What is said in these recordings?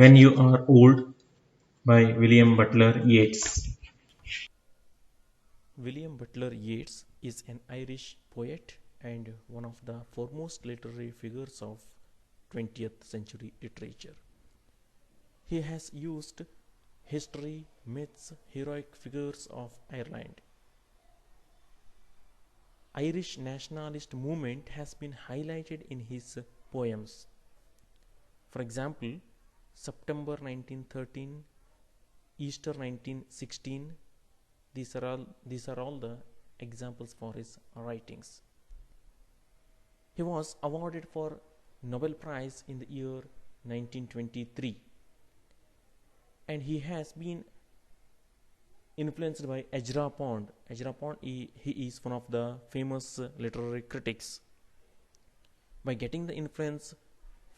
When You Are Old by William Butler Yeats. William Butler Yeats is an Irish poet and one of the foremost literary figures of 20th century literature. He has used history, myths, heroic figures of Ireland. Irish nationalist movement has been highlighted in his poems. For example, September 1913, Easter 1916, these are all the examples for his writings. He was awarded for Nobel Prize in the year 1923, and he has been influenced by Ezra Pound. Ezra Pound, he is one of the famous literary critics. By getting the influence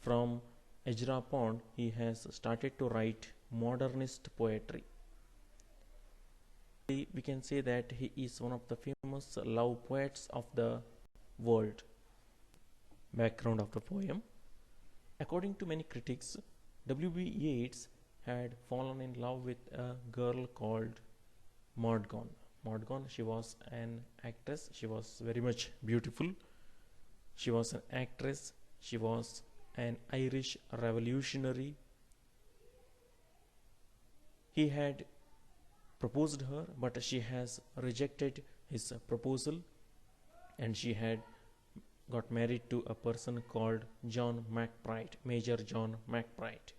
from Ezra Pound, he has started to write modernist poetry. We can say that he is one of the famous love poets of the world. Background of the poem. According to many critics, W.B. Yeats had fallen in love with a girl called Maud Gonne, she was an actress. She was very much beautiful. She was an actress. She was an Irish revolutionary. He had proposed her, but she has rejected his proposal, and she had got married to a person called John McBride, Major John McBride.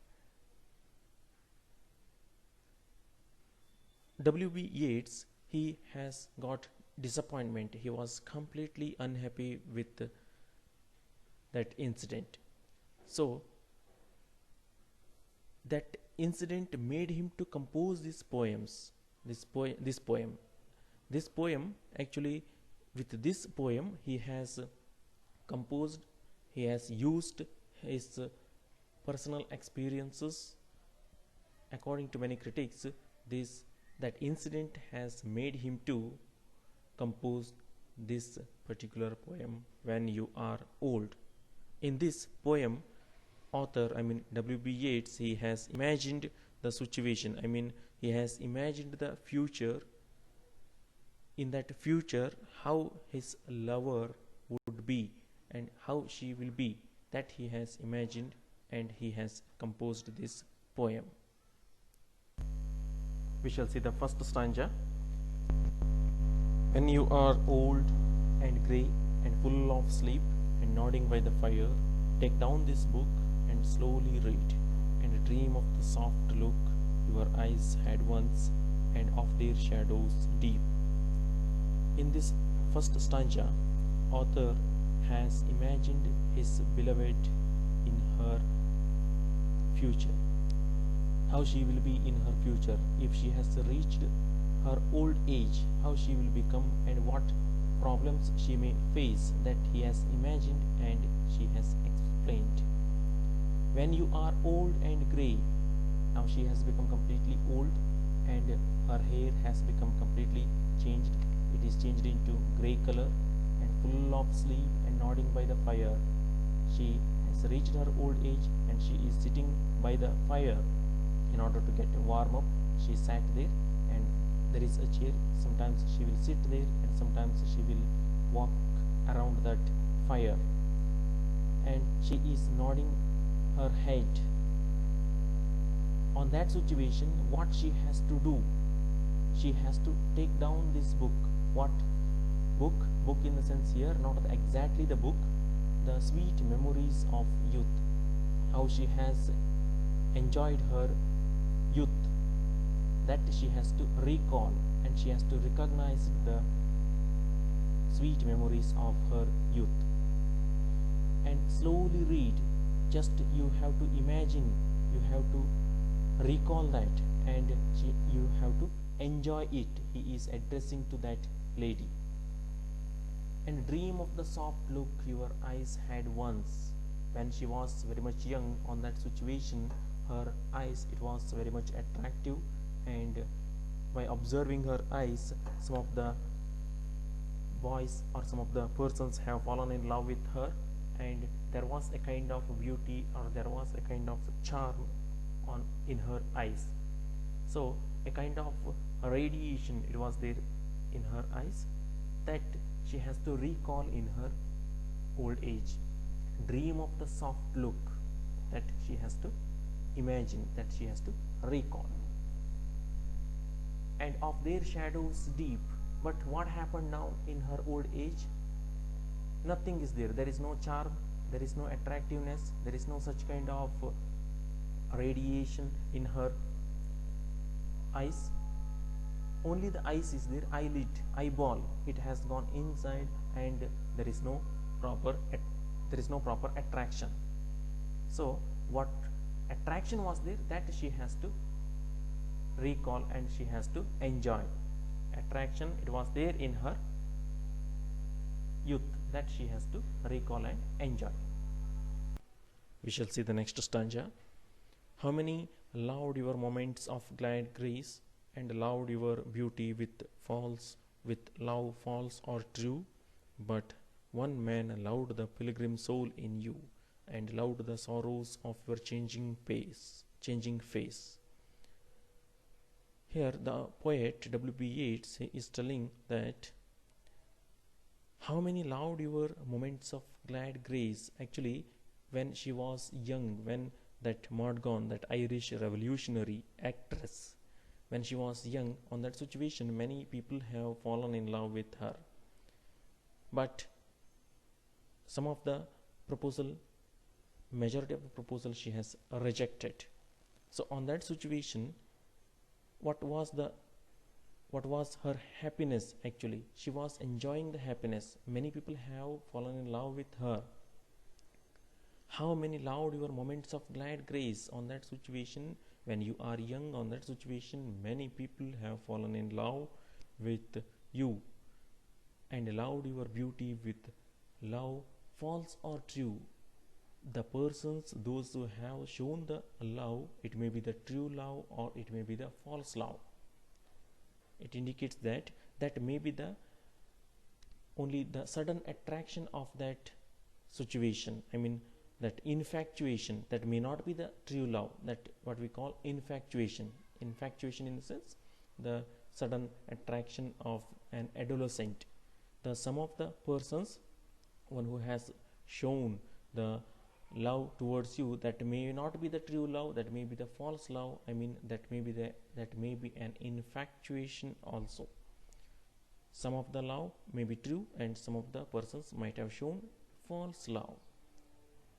W.B. Yeats, he has got disappointment. He was completely unhappy with that incident. So that incident made him to compose these poems. This poem actually, with this poem, he has composed, he has used his personal experiences. According to many critics, that incident has made him to compose this particular poem, When You Are Old. In this poem, author, W.B. Yeats, he has imagined the situation. He has imagined the future. In that future, how his lover would be and how she will be, that he has imagined, and he has composed this poem. We shall see the first stanza. When you are old and grey and full of sleep and nodding by the fire, take down this book and slowly read, and dream of the soft look your eyes had once, and of their shadows deep. In this first stanza, author has imagined his beloved in her future, how she will be in her future, if she has reached her old age, how she will become, and what problems she may face, that he has imagined and she has explained. When you are old and grey, now she has become completely old and her hair has become completely changed. It is changed into grey color, and full of sleep and nodding by the fire. She has reached her old age and she is sitting by the fire in order to get warm up. She sat there, and there is a chair. Sometimes she will sit there and sometimes she will walk around that fire, and she is nodding her head. On that situation, what she has to do, she has to take down this book. What book? Book in the sense here, not exactly the book, the sweet memories of youth, how she has enjoyed her youth, that she has to recall, and she has to recognize the sweet memories of her youth, and slowly read. Just you have to imagine, you have to recall that, and you have to enjoy it. He is addressing to that lady. And dream of the soft look your eyes had once. When she was very much young, on that situation, her eyes, it was very much attractive, and by observing her eyes, some of the boys or some of the persons have fallen in love with her, and there was a kind of beauty, or there was a kind of charm on in her eyes. So a kind of radiation it was there in her eyes that she has to recall in her old age. Dream of the soft look that she has to imagine, that she has to recall. And of their shadows deep. But what happened now in her old age? Nothing is there. There is no charm, there is no attractiveness, there is no such kind of radiation in her eyes. Only the eyes is there, eyelid, eyeball, it has gone inside, and there is no proper attraction. So what attraction was there, that she has to recall and she has to enjoy. Attraction it was there in her youth, that she has to recall and enjoy. We shall see the next stanza. How many loved your moments of glad grace, and loved your beauty with love false or true, but one man loved the pilgrim soul in you, and loved the sorrows of your changing face. Here the poet W.B. Yeats is telling that how many loved your moments of glad grace. Actually, when she was young, when that Mordaunt, that Irish revolutionary actress, when she was young, on that situation many people have fallen in love with her, but some of the proposal, majority of the proposal she has rejected. So on that situation, what was her happiness? Actually, she was enjoying the happiness. Many people have fallen in love with her. How many loved your moments of glad grace? On that situation, when you are young, on that situation many people have fallen in love with you, and loved your beauty with love false or true. The persons, those who have shown the love, it may be the true love or it may be the false love. It indicates that may be the only the sudden attraction of that situation. I mean, that infatuation, that may not be the true love, that what we call infatuation in the sense the sudden attraction of an adolescent. The some of the persons, one who has shown the love towards you, that may not be the true love, that may be the false love. I mean, that may be an infatuation also. Some of the love may be true and some of the persons might have shown false love.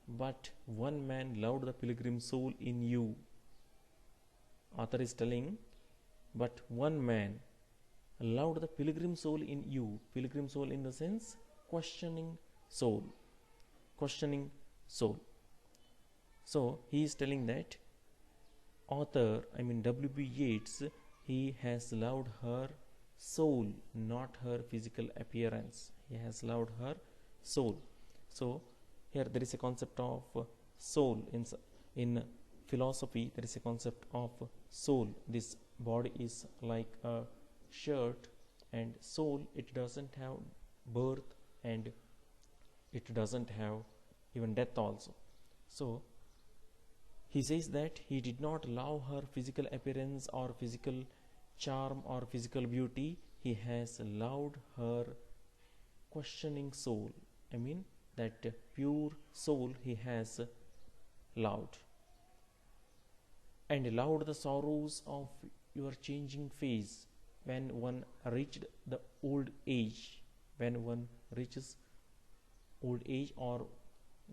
But one man loved the pilgrim soul in you. Author is telling, but one man loved the pilgrim soul in you. Pilgrim soul in the sense questioning soul. So he is telling that author, I mean W.B. Yeats, he has loved her soul, not her physical appearance. He has loved her soul. So here there is a concept of soul in philosophy. There is a concept of soul. This body is like a shirt, and soul, it doesn't have birth and it doesn't have even death also. So he says that he did not love her physical appearance or physical charm or physical beauty. He has loved her questioning soul. I mean, that pure soul he has loved, and loved the sorrows of your changing face. When one reached the old age, when one reaches old age or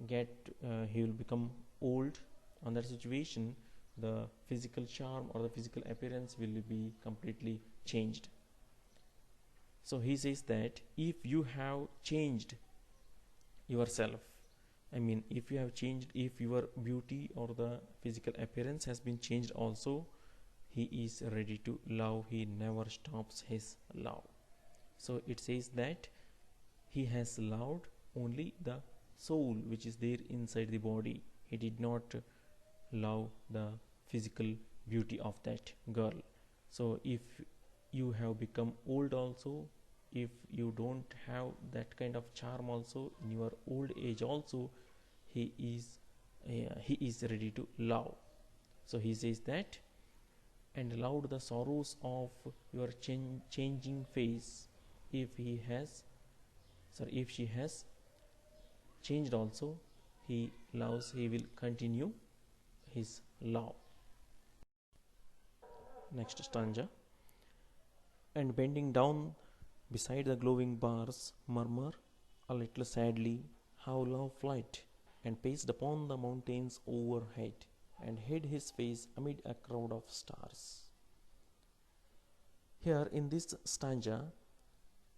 he will become old, on that situation the physical charm or the physical appearance will be completely changed. So he says that if you have changed yourself, I mean, if you have changed, if your beauty or the physical appearance has been changed also, he is ready to love. He never stops his love. So it says that he has loved only the soul which is there inside the body. He did not love the physical beauty of that girl. So if you have become old also, if you don't have that kind of charm also in your old age also, he is ready to love. So he says that, and allowed the sorrows of your changing face. If he has, sorry, if she has changed also, he loves, he will continue his love. Next stanza. And bending down beside the glowing bars, murmur a little sadly how love flight, and paced upon the mountains overhead, and hid his face amid a crowd of stars. Here in this stanza,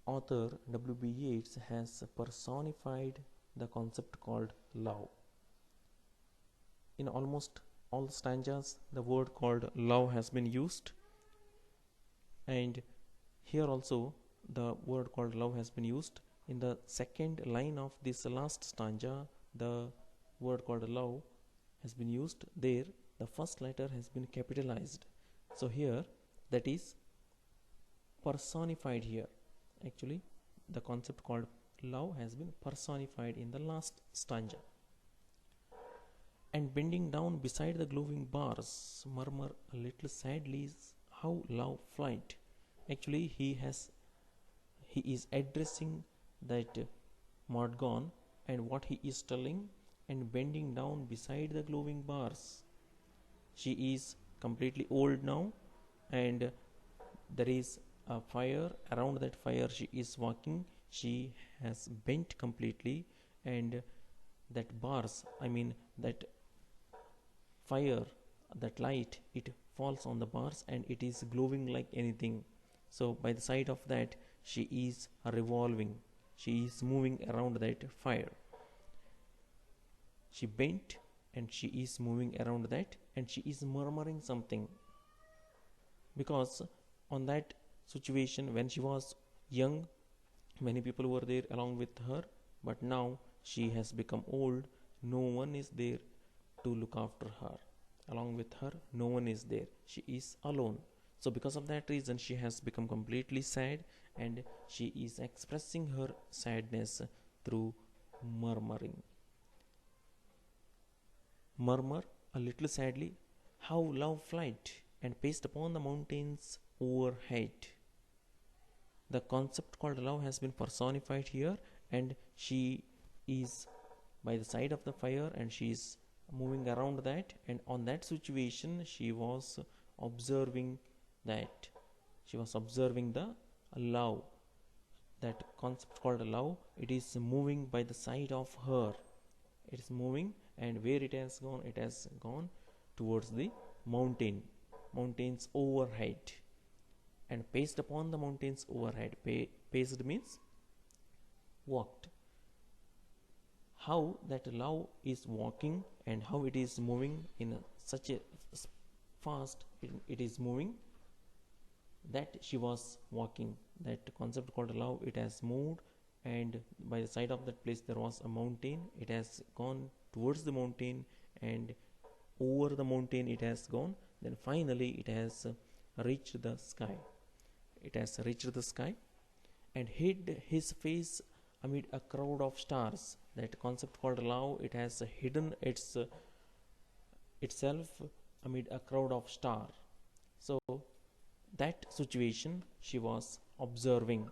author W.B. Yeats has personified the concept called love. In almost all stanzas, the word called love has been used, and here also the word called love has been used. In the second line of this last stanza, the word called love has been used. There, the first letter has been capitalized. So here, that is personified here. Actually, the concept called love has been personified in the last stanza. And bending down beside the glowing bars, murmur a little sadly how love flight. Actually, he is addressing that Mordgon, and what he is telling, and bending down beside the glowing bars. She is completely old now, and there is a fire. Around that fire she is walking. She has bent completely, and that bars, I mean that fire, that light, it falls on the bars and it is glowing like anything. So by the side of that, she is revolving, she is moving around that fire. She bent and she is moving around that, and she is murmuring something, because on that situation when she was young, many people were there along with her, but now she has become old, no one is there to look after her. Along with her, no one is there, she is alone. So because of that reason, she has become completely sad, and she is expressing her sadness through murmuring. Murmur a little sadly how love flight, and paced upon the mountains overhead. The concept called love has been personified here, and she is by the side of the fire and she is moving around that, and on that situation she was observing that, she was observing the love. That concept called love, it is moving by the side of her, it is moving, and where it has gone towards the mountains overhead, and paced upon the mountains overhead. Paced means walked. How that love is walking and how it is moving in such a fast, it is moving, that she was walking. That concept called love, it has moved, and by the side of that place there was a mountain, it has gone towards the mountain, and over the mountain it has gone, then finally it has reached the sky. It has reached the sky and hid his face amid a crowd of stars. That concept called love, it has hidden itself amid a crowd of stars. So that situation she was observing.